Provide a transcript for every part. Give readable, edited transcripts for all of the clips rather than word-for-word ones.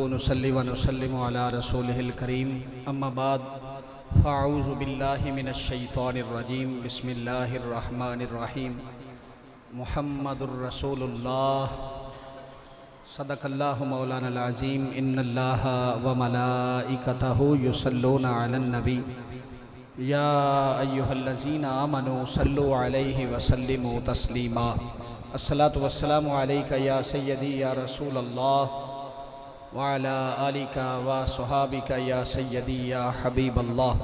नहमदुहु नुसल्ली व नुसल्लिमु अला रसूलिहिल करीम अम्मा बाद फ़अऊज़ु बिल्लाहि मिनश शैतानिर रजीम बिस्मिल्लाहिर रहमानिर रहीम मुहम्मदुर रसूलुल्लाह सदक़ल्लाहु मौलानाल अज़ीम इन्नल्लाहा व मलाइकतहु युसल्लूना अलन नबी या अय्युहल्लज़ीना आमनू सल्लु अलैहि व सल्लिमू तस्लीमा अस्सलातु वस्सलामु अलैका या सय्यदी या रसूल अल्लाह व अला आलिका व सहाबिका या सय्यदी या हबीब अल्लाह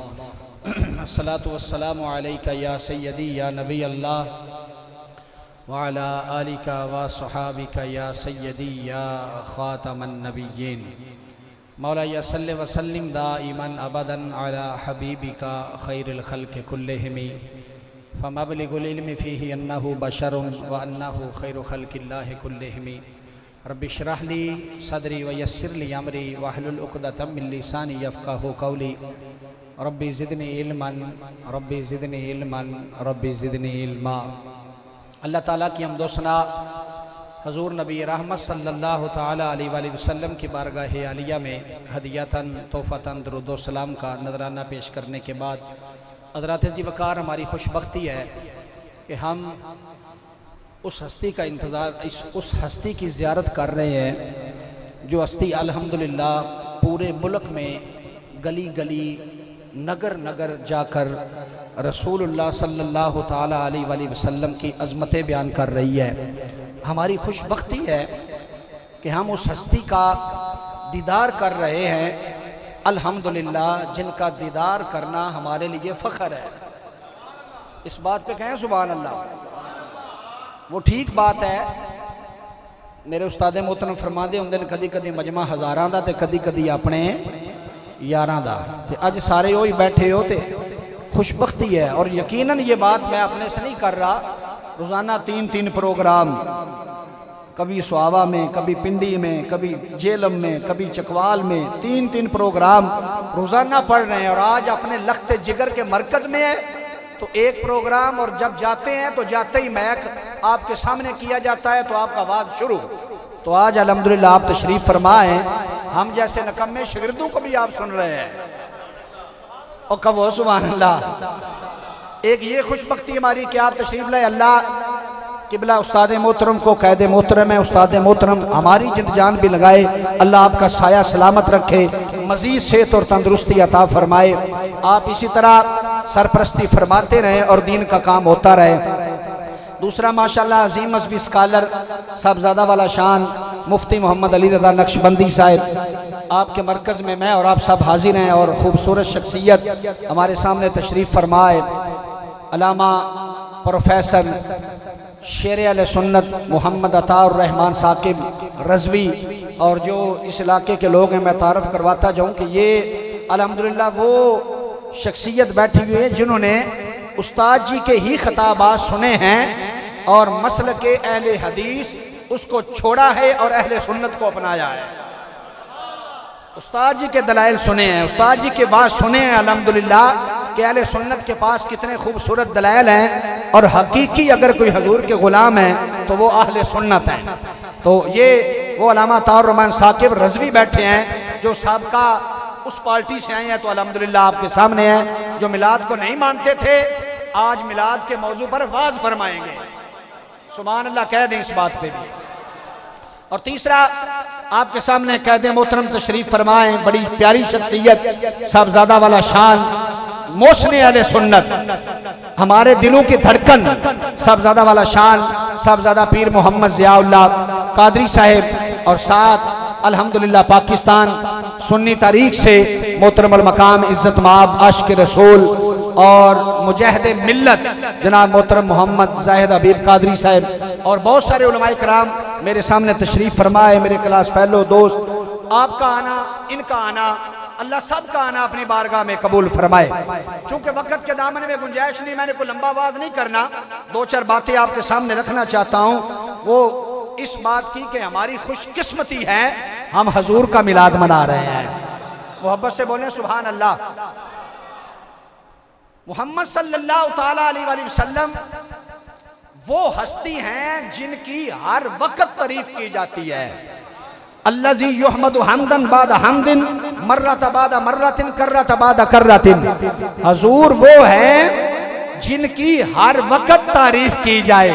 अस्सलातु वस्सलामु अलैका या सय्यदी या नबी अल्लाह व अला आलिका व सहाबिका या सय्यदी या खातमन नबिय्यीन मौला या सल्लि व सल्लिम दाइमन अबदन अला हबीबिका खैरिल खल्क़ि कुल्लिहिम फमबलिगुल इल्मि फ़ीही अन्नहु बशरुन व अन्नहु खैरु खल्क़िल्लाहि कुल्लिहिम रब्बि इश्रह ली सदरी व यस्सिर ली अमरी वहलुल उक़दतम मिन लिसानी यफ़क़हु क़ौली रब्बि ज़िदनी इल्मन रब्बि ज़िदनी इल्मन रब्बि ज़िदनी इल्मा। अल्लाह ताला की हम्द व सना हज़ूर नबी रहमत सल्लल्लाहु ताला अलैहि वसल्लम की बारगाह आलिया में हदियतन तोहफ़तन दुरूद व सलाम का नजराना पेश करने के बाद हज़रात जी वक़ार हमारी खुशबख्ती है कि हम उस हस्ती का इंतज़ार उस हस्ती की ज़ियारत कर रहे हैं जो हस्ती अल्हम्दुलिल्लाह पूरे मुल्क में गली गली नगर नगर जाकर रसूलुल्लाह सल्लल्लाहु ताला अलैहि वसल्लम की अज़मतें बयान कर रही है। हमारी खुशबख्ती है कि हम उस हस्ती का दीदार कर रहे हैं अल्हम्दुलिल्लाह, जिनका दीदार करना हमारे लिए फ़ख्र है। इस बात पे कहें सुभान अल्लाह। वो ठीक बात है, मेरे उस्ताद मोहतरम फरमाते होंगे ने कदी कदी मजमा हज़ारां दा ते कदी कदी अपने यारां दा, ते अज सारे ही बैठे हो तो खुशबख्ती है। और यकीनन ये बात मैं अपने से नहीं कर रहा, रोज़ाना 3-3 प्रोग्राम, कभी स्वावा में, कभी पिंडी में, कभी जेलम में, कभी चकवाल में 3-3 प्रोग्राम रोज़ाना पढ़ रहे हैं। और आज अपने लख्त जिगर के मरकज़ में है तो एक प्रोग्राम, और जब जाते हैं तो जाते ही मैक आपके सामने किया जाता है तो आपका वाद शुरू। तो आज अल्हम्दुलिल्लाह आप तशरीफ़ फरमाएं, हम जैसे नकम्मे शागिर्दों को भी आप सुन रहे हैं और कहो सुभान अल्लाह। एक ये खुशबख्ती हमारी कि आप तशरीफ़ लाए। अल्लाह किबला उस्ताद मोहतरम को कैद मोहतरम है, उस्ताद मोहतरम हमारी जिंद जान भी लगाए, अल्लाह आपका साया सलामत रखे, मज़ीद सेहत और तंदुरुस्ती अता फरमाए। आप इसी तरह सरपरस्ती फरमाते रहें और दीन का काम होता रहे। दूसरा माशाल्लाह अजीम मजहबी स्कॉलर साहबजादा वाला शान मुफ्ती मोहम्मद अली रज़ा नक्शबंदी साहब, आपके मरकज़ में मैं और आप सब हाजिर हैं और खूबसूरत शख्सियत हमारे सामने तशरीफ़ फरमाए। अल्लामा प्रोफेसर शेर अहले सुन्नत मोहम्मद अताउर रहमान साकिब रज़वी, और जो इस इलाके के लोग हैं मैं तारफ़ करवाता जाऊँ कि ये अल्हम्दुलिल्लाह वो शख्सियत बैठी हुई है जिन्होंने उस्ताद जी के ही खिताबात सुने हैं और मसल के अहले हदीस उसको छोड़ा है और अहले सुन्नत को अपनाया है। उस्ताद जी के दलाइल सुने हैं, उस्ताद जी के बात सुने हैं अल्हम्दुलिल्लाह कि अहले सुन्नत के पास कितने खूबसूरत दलाइल हैं, और हकीकी अगर कोई हजूर के गुलाम है तो वो अहले सुन्नत हैं। तो ये वो अल्लामा अताउर रहमान साकिब रज़वी बैठे हैं जो साबका उस पार्टी से आए हैं, तो अल्हम्दुलिल्लाह आपके सामने हैं। जो मिलाद को नहीं मानते थे आज मिलाद के मौजू पर वाज फरमाएंगे, सुभान अल्लाह कह दें इस बात पे भी। और तीसरा आपके सामने कैद मोहतरम तशरीफ़ फरमाएं, बड़ी प्यारी शख्सियत साहबजादा वाला शान मोहसिन अहले सुन्नत, हमारे दिलों की धड़कन साहबजादा वाला शान साहबजादा पीर मोहम्मद ज़ियाउल्लाह कादरी साहिब, और साथ अल्हम्दुलिल्लाह पाकिस्तान सुन्नी तारीख से मोहतरम मकाम इज़्ज़त माब आशिक़ रसूल और मुजाहिद मिल्लत जनाब मोहतरम मोहम्मद जाहिद हबीब कादरी साहिब, और बहुत सारे उलमाए कराम मेरे सामने तशरीफ़ फरमाए। मेरे क्लास फेलो दोस्त, आपका आना इनका आना अल्लाह सब का आना अपनी बारगाह में कबूल फरमाए। चूंकि वक़्त के दामन में गुंजाइश नहीं, मैंने कोई लंबा आवाज़ नहीं करना, 2-4 बातें आपके सामने रखना चाहता हूँ। वो इस बात की कि हमारी खुशकिस्मती है हम हजूर का मिलाद मना रहे हैं। मोहब्बत से बोलें सुभान अल्लाह। मोहम्मद सल्लल्लाहु ताला अलैहि वसल्लम वो हस्ती हैं जिनकी हर वक्त तारीफ की जाती है। अल्लज़ी युहमदु हमदन बाद हमदिन मर्रत बाद मर्रतिन कर्रत बाद कर्रतिन। हजूर वो है जिनकी हर वक्त तारीफ की जाए।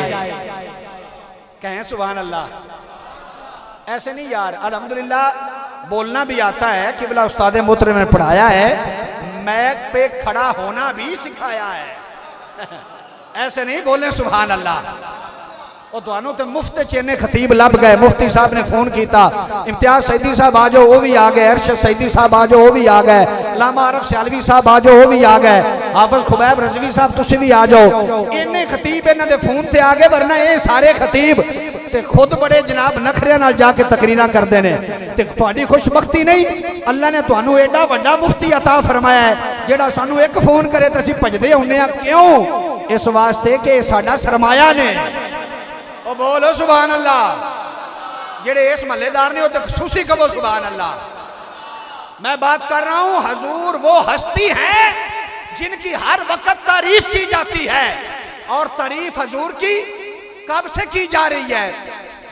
कहें सुभान अल्लाह। ऐसे नहीं यार, अल्हम्दुलिल्लाह बोलना भी आता है, किबला उस्ताद मुत्र में पढ़ाया है, मैक पे खड़ा होना भी सिखाया है। ऐसे नहीं बोले सुभान अल्लाह। और दोनों तो मुफ्त चेने खतीब लब गए। मुफ्ती साहब ने फोन किया, इम्तियाज सईदी साहब आ जाओ, वो भी आ गए। अरशद सईदी साहब आ जाओ, वो भी आ गए। लामा आरफ सियालवी साहब आ जाओ, वो भी आ गए। हाफिज खुबैब रजवी साहब तुसी भी आ जाओ। इन्ने खतीब इन्हां दे फोन ते आ गए, वरना ये सारे खतीब ते खुद बड़े जनाब नखरियां नाल जाके तकरीरां करदे ने। ते तुहाडी खुशबख्ती नहीं, अल्लाह ने तुहानू एडा वड्डा मुफ्ती अता फरमाया है, जेड़ा सानू एक फोन करे तो असीं भजदे हुंदे आ। क्यों? इस वास्ते कि साडा सरमाया ने। ओ बोलो सुभान अल्लाह। जेड़े इस महल्लेदार ने तो खुसूसी कहो सुभान अल्लाह। मैं बात कर रहा हूं, हजूर वो हस्ती है जिनकी हर वक्त तारीफ की जाती है। और तारीफ हजूर की कब से की जा रही है?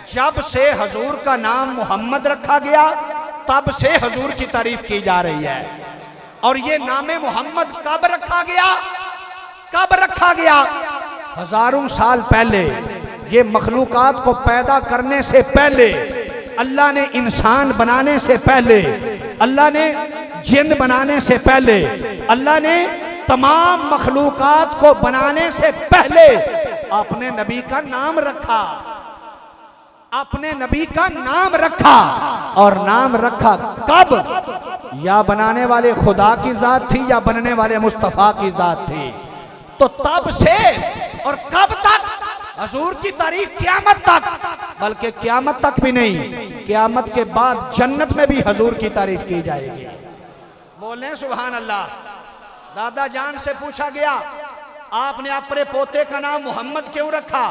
जब से हजूर का नाम मोहम्मद रखा गया, तब से हजूर की तारीफ की जा रही है। और ये नाम मोहम्मद कब रखा गया? कब रखा गया? हजारों साल पहले। ये मखलूकात को पैदा करने से पहले, अल्लाह ने इंसान बनाने से पहले, अल्लाह ने जिन बनाने से पहले, अल्लाह ने तमाम मखलूकात को बनाने से पहले अपने नबी का नाम रखा। अपने नबी का नाम रखा। और नाम रखा कब? या बनाने वाले खुदा की जात थी या बनने वाले मुस्तफा की जात थी। तो तब से और कब तक? हजूर की तारीफ क़यामत तक, बल्कि क़यामत तक भी नहीं, क़यामत के बाद जन्नत में भी हजूर की तारीफ की जाएगी। बोलें सुभान अल्लाह। दादा जान से पूछा गया, आपने अपने पोते का नाम मोहम्मद क्यों रखा?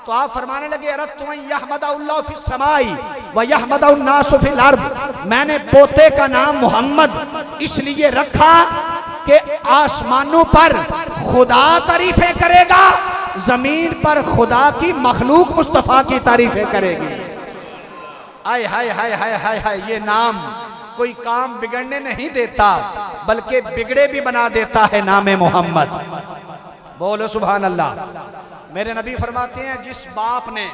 तो आप फरमाने लगे, अरदतु अन यहमदहुल्लाहु फिस समाई व यहमदहुन्नासु फिल अर्द। मैंने पोते का नाम मोहम्मद इसलिए रखा कि आसमानों पर खुदा तारीफें करेगा, जमीन पर खुदा की मखलूक मुस्तफा की तारीफें करेगी। आय हाय हाय हाय हाय हाय। ये नाम कोई काम बिगड़ने नहीं देता, बल्कि बिगड़े भी बना देता है नाम मोहम्मद। बोलो सुभान अल्लाह। मेरे नबी फरमाते हैं, जिस बाप ने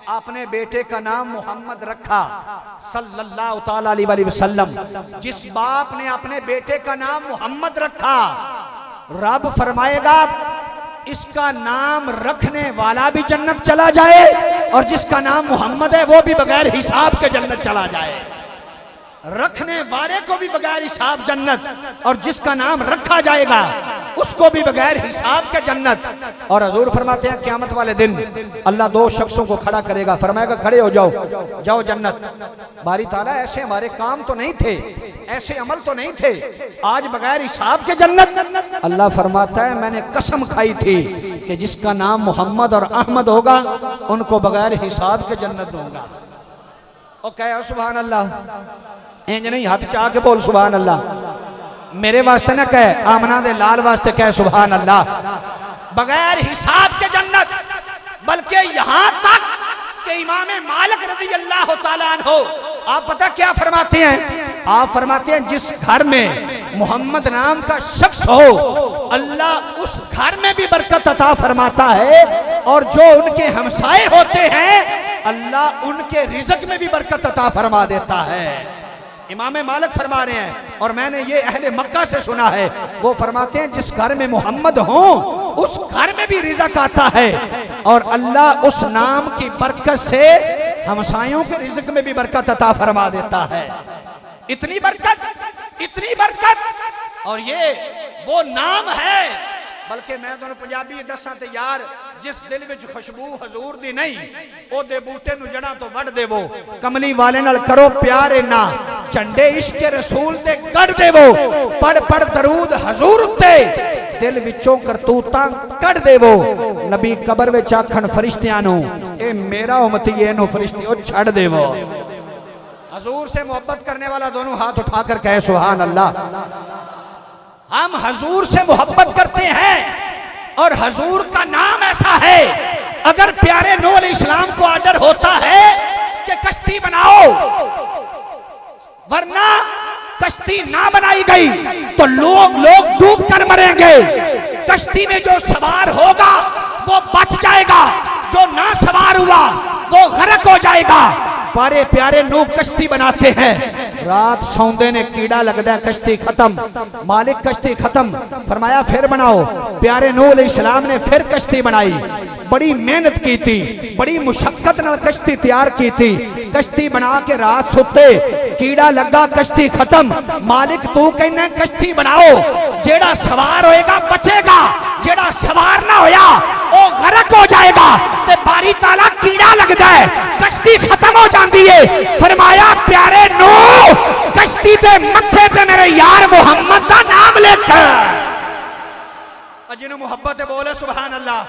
अपने बेटे का नाम मोहम्मद रखा सल्लल्लाहु ताला अलैहि वसल्लम, जिस बाप ने अपने बेटे का नाम मोहम्मद रखा, रब फरमाएगा इसका नाम रखने वाला भी जन्नत चला जाए और जिसका नाम मोहम्मद है वो भी बगैर हिसाब के जन्नत चला जाए। रखने वाले को भी बगैर हिसाब जन्नत, और जिसका नाम रखा जाएगा उसको भी बगैर हिसाब के जन्नत। और हजूर फरमाते हैं, क़यामत वाले दिन अल्लाह दो शख्सों को खड़ा करेगा, फरमाएगा खड़े हो जाओ, जाओ जन्नत। बारी ताला ऐसे हमारे काम तो नहीं थे, ऐसे अमल तो नहीं थे, आज बगैर हिसाब के जन्नत। अल्लाह फरमाता है, मैंने कसम खाई थी कि जिसका नाम मोहम्मद और अहमद होगा उनको बगैर हिसाब के जन्नत दूंगा। और कहे सुभान अल्लाह। इंज नहीं, हाथ चाह के बोल सुभान अल्लाह। मेरे वास्ते ना कहे, आमना दे लाल वास्ते कहे सुभान अल्लाह। बगैर हिसाब के जन्नत, बल्कि यहां तक कि इमाम मालिक रज़ी अल्लाह तआला अन्हु, आप पता क्या फरमाते हैं? आप फरमाते हैं, जिस घर में मोहम्मद नाम का शख्स हो, अल्लाह उस घर में भी बरकत अता फरमाता है, और जो उनके हमसाए होते हैं अल्लाह उनके रिज़्क़ में भी बरकत अता फरमा देता है। इमाम मालिक फरमा रहे हैं, और मैंने ये अहले मक्का से सुना है, वो फरमाते हैं जिस घर में मोहम्मद हो उस घर में भी रिज़्क़ आता है, और अल्लाह उस नाम की बरकत से हमसायों के रिज़्क़ में भी बरकत अता फरमा देता है। इतनी बरकत, इतनी बरकत। और ये वो नाम है, बल्कि मैं दोनों पंजाबी दसा ते यार, जिस दिल विच खुशबू हजूर दी नहीं, ओदे बूटे नू जड़ा तो वड़ देवो, कमली वाले नाल करो प्यार इन्ना, झंडे इश्क रसूल ते गढ़ देवो, पढ़ पढ़ दरूद हजूर उत्ते, दिल विचों करतूतां कढ़ देवो। नबी कबर विच आखण फरिश्तियां नू, ए मेरा उम्मती है, इनू फरिश्तियों छड़ देवो। हजूर से मोहब्बत करने वाला दोनों हाथ उठाकर कहे सुभान अल्लाह। हम हजूर से मोहब्बत करते हैं, और हजूर का नाम ऐसा है, अगर प्यारे नूह अलैहिस्सलाम को ऑर्डर होता है कि कश्ती बनाओ, वरना कश्ती ना बनाई गई तो लोग डूब कर मरेंगे। कश्ती में जो सवार होगा वो बच जाएगा, जो ना सवार हुआ वो गर्क हो जाएगा। पारे प्यारे नूह कश्ती बनाते हैं, रात सौंदे ने कीड़ा लगता है, कश्ती खत्म। मालिक कश्ती खत्म, फरमाया फिर बनाओ। प्यारे नूह अलैहिस्सलाम ने फिर कश्ती बनाई, बड़ी मेहनत की थी, बड़ी मुशक्कत नाल कश्ती तैयार की थी। कश्ती बना के रात सुते, कीड़ा लगा, कश्ती खत्म। मालिक तू कहना कश्ती बनाओ, जेड़ा सवार होएगा बचेगा, जेड़ा सवार ना होया वो गर्क हो जाएगा। ते बारी ताला कीड़ा लगता है, कश्ती खत्म हो जाती है। फरमाया प्यारे नूह कश्ती ते मत्थे ते मेरे यार मुहम्मद का नाम लेकर, जिन्हों मुहब्बत है बोले सुभान अल्लाह।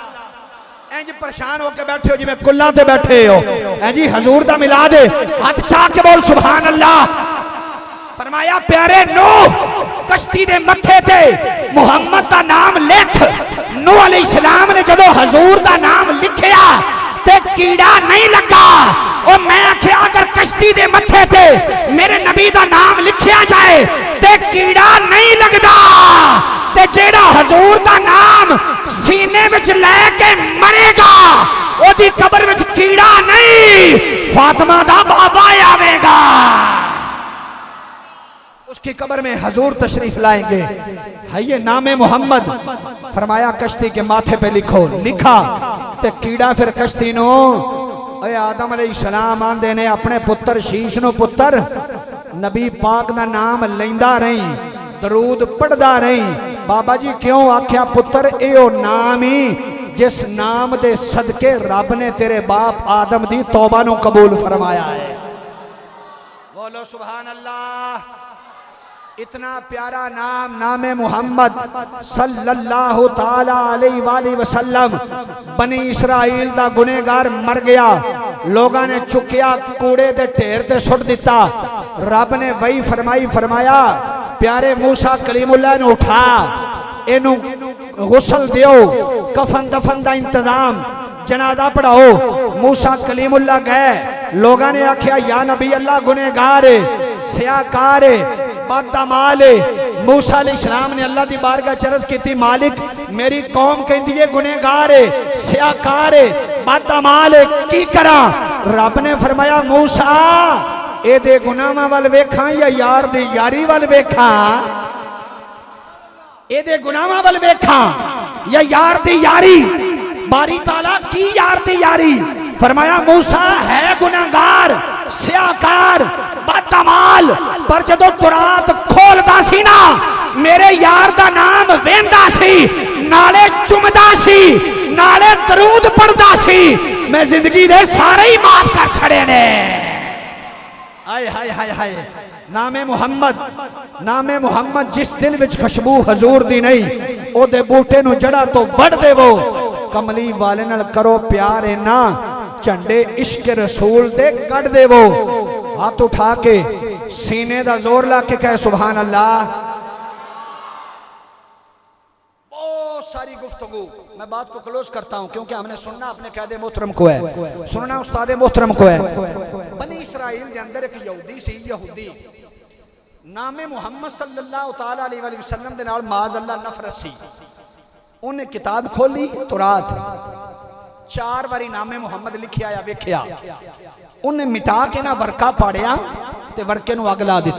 इंज परेशान होकर बैठे हो जिवें कुल्ला ते बैठे हो, जी हजूर दा मिला दे, हाथ चाह के बोल सुभान अल्लाह। फरमाया प्यारे नूह कश्ती दे मत्थे ते मुहम्मद दा नाम लिख। नूह अलैहिस्सलाम ने जदों हजूर दा नाम लिखिया ते कीड़ा नहीं लगा। और मैं आख्या अगर कश्ती दे मत्थे ते मेरे नबी दा नाम लिखिया जाए ते कीड़ा नहीं लगदा, ते जेड़ा हजूर दा नाम सीने विच लेके मरेगा ओदी कब्र विच कीड़ा नहीं, फातिमा दा बाबा आवेगा, उसकी कब्र में हजूर तशरीफ लाएंगे। है ये नामे मोहम्मद। फरमाया कश्ती के माथे पे लिखो, लिखा ते कीड़ा फिर कश्ती नो आदम अलैहिस्सलाम आंदे ने अपने पुत्र शीश नो, पुत्र नबी पाक दा नाम लैंदा रही, दरूद पढ़दा रही। बाबा जी क्यों आख्या पुत्र एहो नाम ही जिस नाम दे सदके रब ने तेरे बाप आदम दी तौबा नो कबूल फरमाया है। बोलो सुभान अल्लाह। इतना प्यारा नाम नामे मोहम्मद सल्लल्लाहु ताला अलैहि वसल्लम। बनी इसराइल दा गुनेगार मर गया, लोगों ने चुकिया कूड़े दे ढेर ते सुट दिता। रब ने वही फरमाई, फरमाया प्यारे मूसा कलीमुल्लाह ने उठा, इनू गुसल दियो, कफन दफन दा इंतजाम, जनाजा पढ़ाओ। मूसा कलीमुल्लाह गए, लोगों ने आख्या या नबी अल्लाह गुनेगार है, सियाकार है, बदअमाल है। मूसा अलैहिस्सलाम ने अल्लाह दी बारगाह चरज की, मालिक मेरी कौम कहती है गुनेगार है, सियाकार है, बदअमाल है, की करा? रब ने फरमाया मूसा एदे गुनाहां वल वेखां या यार दी यारी वल वेखां? एदे गुनाहां वल वेखां या यार दी यारी? बारी ताला की यार दी यारी? फरमाया मूसा है गुनाहगार, सियाकार, बदअमाल, पर जदों तुरात खोलदा सी ना मेरे यार दा नाम वेंदा सी, नाले चुमदा सी, नाले दरूद पढ़दा सी, मैं जिंदगी दे सारे ही माफ कर छड़े ने। हाय हाय हाय हाय। नामे मुहम्मद, नामे मुहम्मद जिस दिल विच खुशबू हजूर दी नहीं ओदे बूटे नूं जड़ा तो वड़ देवो। कमली वाले नाल करो प्यार है ना, झंडे इश्क रसूल दे कट देवो। हाथ उठा के सीने दा जोर ला के कहे सुभान अल्लाह। बहुत सारी गुफ्तगू, मैं बात को क्लोज करता हूं क्योंकि हमने सुनना अपने कायदे मोहतरम को है, सुनना उस्ताद मोहतरम को है। बनी इसराइल के अंदर एक यहूदी सी, यहूदी नामे मुहम्मद सल्लल्लाहु ताला अलैहि वसल्लम दे नाल माज़ अल्लाह नफरत सी। उन्हें किताब खोली तुरात, 4 बारी नामे मुहम्मद लिखिया या वेखिया, उन्हें मिटा के ना वर्का पाड़िया ते वर्के नूं अग ला दी,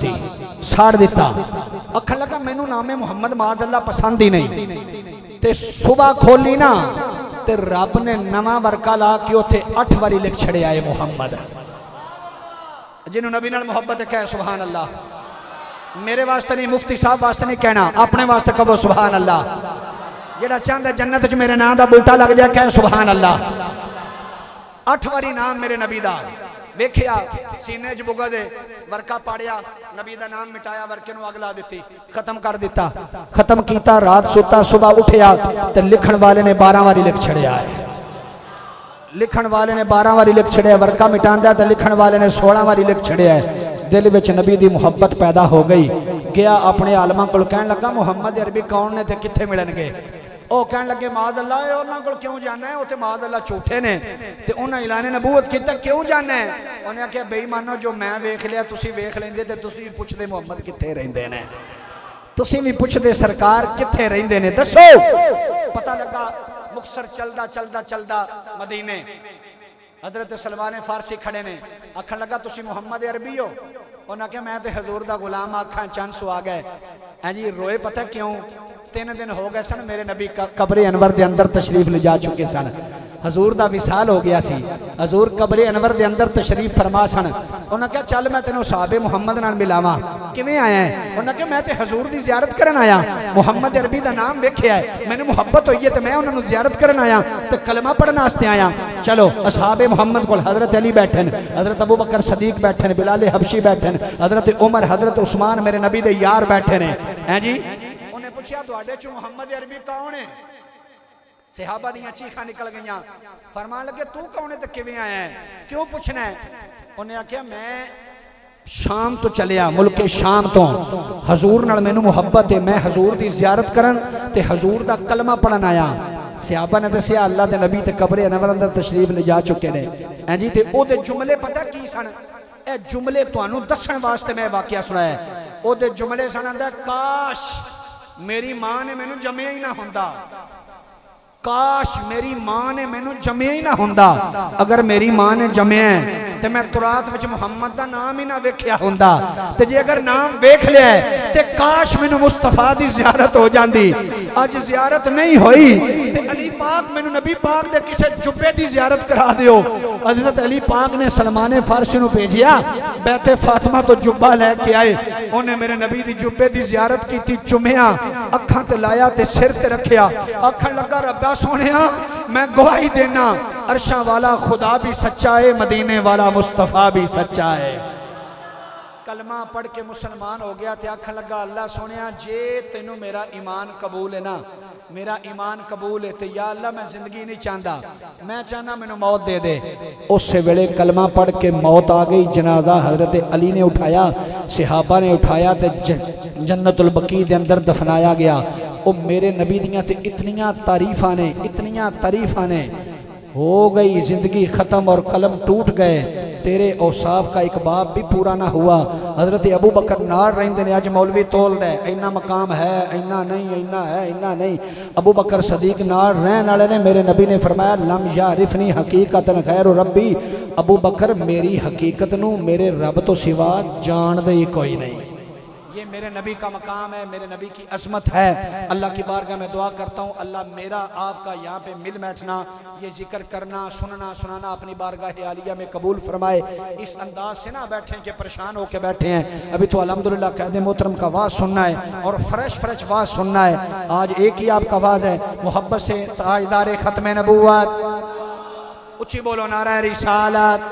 साड़ दिता। आखन लगा मैनू नामे मुहम्मद माज़ अल्लाह पसंद ही नहीं। ते सुबह खोली ना ते रब ने नवा वर्का ला के उत्थे 8 बारी लिख छड़िया है मुहम्मद। जिन्हों नबी नाल मुहब्बत है कहे सुभान अल्लाह। मेरे वास्ते नहीं, मुफ्ती साहब वास्ते नहीं कहना, अपने वास्ते कहो सुभान अल्लाह। जेड़ा चाहता जन्नत च मेरे नाम का बूटा लग जाए कहे सुभान अल्लाह। 8 बारी नाम मेरे नबी दा वेखिया, सीने च बुगा दे वर्का पाड़िया, नबी दा नाम मिटाया, वर्के नूं अग ला दी, खत्म कर दिता। खत्म किया, रात सुता, सुबह उठिया ते लिखण वाले ने 12 बारी लिख छड़िया है। लिखण वाले ने 12 बारी लिख छड़िया, वर्का मिटांदा ते लिखण वाले ने 16 बारी लिख छड़िया है। दिल विच नबी दी मुहब्बत पैदा हो गई। गया अपने आलमा को कहन लगा मुहम्मद अरबी कौन ने ते कित्थे मिलणगे? ਉਹ ਕਹਿਣ ਲੱਗੇ ਮਾਜ਼ ਅੱਲਾ ਉਹਨਾਂ ਕੋਲ ਕਿਉਂ ਜਾਣਾ ਹੈ, ਉੱਥੇ ਮਾਜ਼ ਅੱਲਾ ਝੂਠੇ ਨੇ ਤੇ ਉਹਨਾਂ ਐਲਾਨ ਨਬੂਵਤ ਕੀਤਾ ਕਿਉਂ ਜਾਣਾ ਹੈ। ਉਹਨੇ ਆਖਿਆ ਬੇਈਮਾਨੋ ਜੋ ਮੈਂ ਵੇਖ ਲਿਆ ਤੁਸੀਂ ਵੇਖ ਲੈਂਦੇ ਤੇ ਤੁਸੀਂ ਵੀ ਪੁੱਛਦੇ ਮੁਹੰਮਦ ਕਿੱਥੇ ਰਹਿੰਦੇ ਨੇ, ਤੁਸੀਂ ਵੀ ਪੁੱਛਦੇ ਸਰਕਾਰ ਕਿੱਥੇ ਰਹਿੰਦੇ ਨੇ, दसो। पता लगा मुक्तसर चलदा चलदा चलदा मदीने हजरत सलमान फारसी खड़े ने, आखन लगा तुसी मुहम्मद अरबी हो। उन्हें आख्या मैं तो हजूर दा गुलाम आखा चंद सो आ गए हैं जी। रोए पता क्यों, 3 दिन हो गए सन मेरे नबी कब्रे अनवर दे अंदर तशरीफ ले जा चुके सन, हजूर दा विसाल हो गया सी, हजूर कब्रे अनवर दे अंदर तशरीफ फरमा सन। उन्हें कहा चल मैं तेनों साहबे मुहम्मद नाल मिलावां, किवें आया है। उन्हें कहा मैं तो हजूर दी जियारत करन आया, मुहम्मद अरबी दा नाम वेख्या है, मैंने मुहब्बत हुई है तो मैं उन्होंने जियारत करन आया तो कलमा पढ़ने वास्ते आया। चलो असहाबे मुहम्मद को हजरत अली बैठे, हजरत अबू बकर सदीक बैठे, बिलाल हबशी बैठे, हजरत उमर हजरत उस्मान मेरे नबी दे यार बैठे ने हैं जी। उन्हें पूछा तुहाडे चों मुहम्मद अरबी कौन है। सहाबा दी चीखां निकल गई, फरमान लगे तू कौन है तो किवें आया है, क्यों पूछना है। उन्हें आख्या मैं शाम तो चलिया, मुल्के शाम तो हजूर नाल मैनू मुहब्बत है, मैं हजूर दी जियारत करन ते हजूर दा कलमा पढ़न आया। सहाबा ने दसिया अल्लाह दे नबी ते कब्रे अनवर अंदर तशरीफ ले जा चुके ने हैं जी। ते ओदे जुमले पता की सन, ए जुमले तुहानू दसण वास्ते मैं वाकया सुनाया। ओदे जुमले सन आंदा काश मेरी मां ने मैनू जम्मिया ही ना हुंदा, काश मेरी मां ने मैनू जम्मिया ही ना हुंदा, अगर मेरी मां ने जम्मिया है तो मैं तुरात विच मुहम्मद दा नाम ही ना वेख्या हुंदा, ते जे अगर नाम वेख लिया है ते काश मैनू मुस्तफा दी जियारत हो जाती। अज जियारत नहीं हुई ते अली पाक मैनू नबी पाक दे किसे जुब्बे दी जियारत करा दियो। हजरत अली पाक ने सलमान फारसी नू भेजिया, बैते फातिमा तो जुब्बा लैके आए, उन्हें मेरे नबी दी जुब्बे दी जियारत की, चुमिया, अखां ते लाया ते सिर ते रखिया, आखन लगा रब्बा सोनिया मैं गवाही देना अरशा वाला खुदा भी सच्चा है, मदीने वाला मुस्तफा भी सच्चा है। कलमा पढ़ के मुसलमान हो गया ते आखन लगा अल्लाह सोनिया जे तेनू मेरा ईमान कबूल है ना, मेरा ईमान कबूल है तो या अल्लाह मैं जिंदगी नहीं चाहता, मैं चाहना मैनू मौत दे दे। उस वेले कलमा पढ़ के मौत आ गई। जनाजा हजरत अली ने उठाया, सहाबा ने उठाया तो जन्नतुल बकी दे अंदर दफनाया गया। वो मेरे नबी दियां ते इतनियां तारीफां ने, इतनियां तारीफां ने, हो गई जिंदगी खत्म और कलम टूट गए, तेरे औसाफ का एक बाब भी पूरा ना हुआ। हजरत अबू बकर नाल रहिंदे ने, अज मौलवी तोल दे इन्ना मकाम है, इन्ना नहीं, इन्ना है, इन्ना नहीं। अबू बकर सदीक नाल रहन वाले ने, मेरे नबी ने फरमाया लम यारिफनी हकीकतन खैर रब्बी, अबू बकर मेरी हकीकत नू मेरे रब तो सिवा जानदे ही कोई नहीं। ये मेरे नबी का मकाम है, मेरे नबी की अजमत है। अल्लाह की बारगाह में दुआ करता हूँ अल्लाह मेरा आपका यहाँ पे मिल बैठना, ये जिक्र करना, सुनना सुनाना अपनी बारगाह आलिया में कबूल फरमाए। इस अंदाज से ना बैठे कि परेशान होकर बैठे हैं। अभी तो अल्हम्दुलिल्लाह कहते मोहतरम का आवाज़ सुनना है और फ्रेश फ्रेश आवाज़ सुनना है। आज एक ही आपका आवाज़ है, मोहब्बत से ताजदार ख़त्म नबूवत, उच्ची बोलो नारा रिसालत,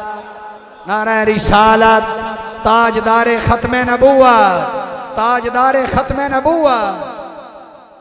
नारा रिसालत, ताजदार ख़त्म नबूवत, ताजदार ख़त्म नबूवत।